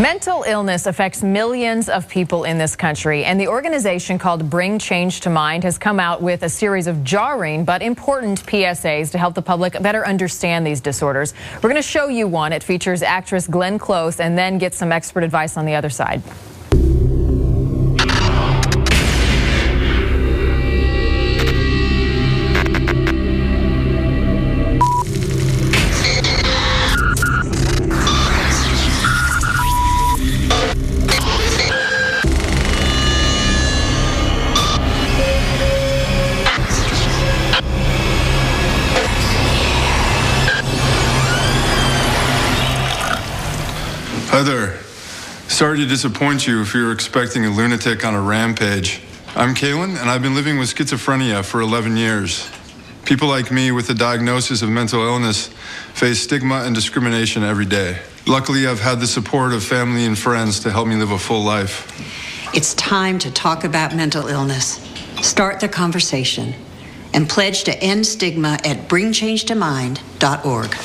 Mental illness affects millions of people in this country, and the organization called Bring Change to Mind has come out with a series of jarring but important PSAs to help the public better understand these disorders. We're going to show you one. It features actress Glenn Close and then get some expert advice on the other side. Hi there. Sorry to disappoint you if you're expecting a lunatic on a rampage. I'm Kalen, and I've been living with schizophrenia for 11 years. People like me with a diagnosis of mental illness face stigma and discrimination every day. Luckily, I've had the support of family and friends to help me live a full life. It's time to talk about mental illness. Start the conversation and pledge to end stigma at bringchangetomind.org.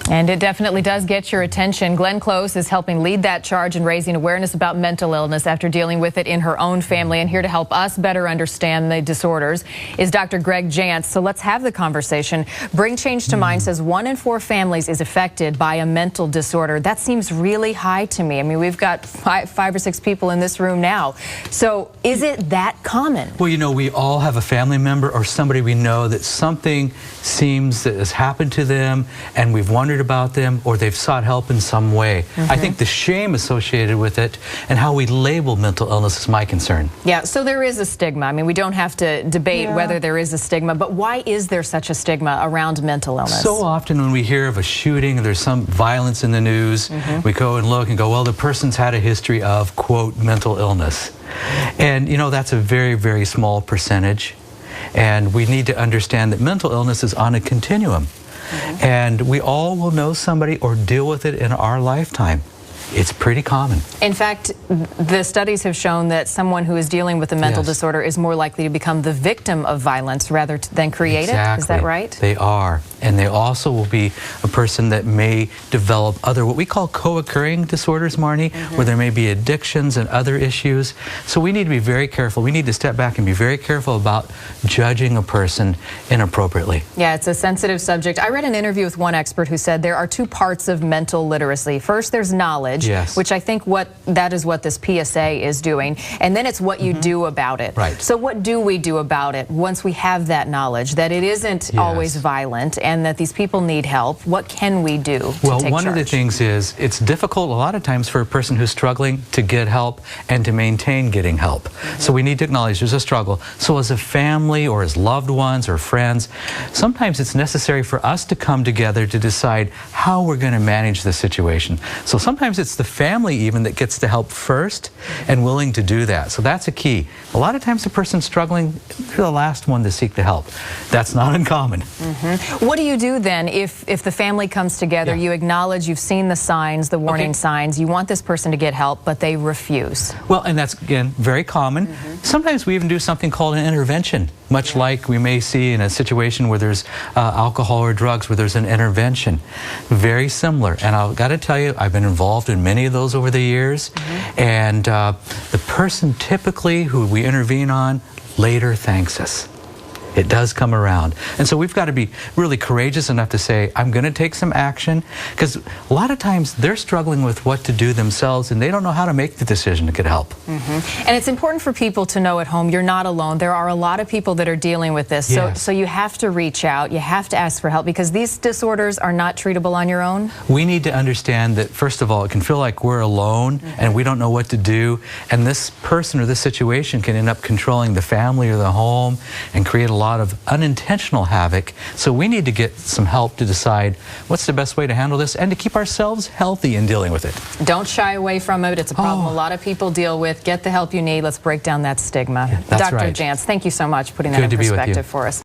And it definitely does get your attention. Glenn Close is helping lead that charge and raising awareness about mental illness after dealing with it in her own family. And here to help us better understand the disorders is Dr. Greg Jantz. So let's have the conversation. Bring Change to Mind says 1 in 4 families is affected by a mental disorder. That seems really high to me. I mean, we've got five or six people in this room now. So is it that common? Well, you know, we all have a family member or somebody we know that something seems that has happened to them, and we've wondered about them, or they've sought help in some way. I think the shame associated with it and how we label mental illness is my concern. Yeah, so there is a stigma. I mean, we don't have to debate whether there is a stigma, but why is there such a stigma around mental illness? So often when we hear of a shooting or there's some violence in the news, we go and look and go, well, the person's had a history of, quote, mental illness. And, you know, that's a very, very small percentage. And we need to understand that mental illness is on a continuum. And we all will know somebody or deal with it in our lifetime. It's pretty common. In fact, the studies have shown that someone who is dealing with a mental disorder is more likely to become the victim of violence rather than create it. Is that right? They are. And they also will be a person that may develop other, what we call co-occurring disorders, Marnie, where there may be addictions and other issues. So we need to be very careful. We need to step back and be very careful about judging a person inappropriately. Yeah, it's a sensitive subject. I read an interview with one expert who said there are 2 parts of mental literacy. First, there's knowledge. Which I think that is what this PSA is doing, and then it's what you do about it. So what do we do about it once we have that knowledge that it isn't always violent and that these people need help? What can we do to take charge? Well, one of the things is it's difficult a lot of times for a person who's struggling to get help and to maintain getting help. So we need to acknowledge there's a struggle. So as a family or as loved ones or friends, sometimes it's necessary for us to come together to decide how we're going to manage the situation. So sometimes it's the family even that gets to help first and willing to do that. So that's a key. A lot of times the person struggling, they're the last one to seek the help. That's not uncommon. What do you do then if the family comes together, you acknowledge you've seen the signs, the warning signs, you want this person to get help, but they refuse? Well, and that's, again, very common. Sometimes we even do something called an intervention, much like we may see in a situation where there's alcohol or drugs, where there's an intervention. Very similar. And I've got to tell you, I've been involved in many of those over the years, and the person typically who we intervene on later thanks us. It does come around. And so we've got to be really courageous enough to say, I'm going to take some action, because a lot of times they're struggling with what to do themselves and they don't know how to make the decision to get help. And it's important for people to know at home you're not alone. There are a lot of people that are dealing with this. So you have to reach out. You have to ask for help, because these disorders are not treatable on your own. We need to understand that, first of all, it can feel like we're alone and we don't know what to do. And this person or this situation can end up controlling the family or the home and create a lot of unintentional havoc. So we need to get some help to decide what's the best way to handle this and to keep ourselves healthy in dealing with it. Don't shy away from it. It's a problem a lot of people deal with. Get the help you need. Let's break down that stigma. That's Dr. Jantz, thank you so much for putting that in perspective for us.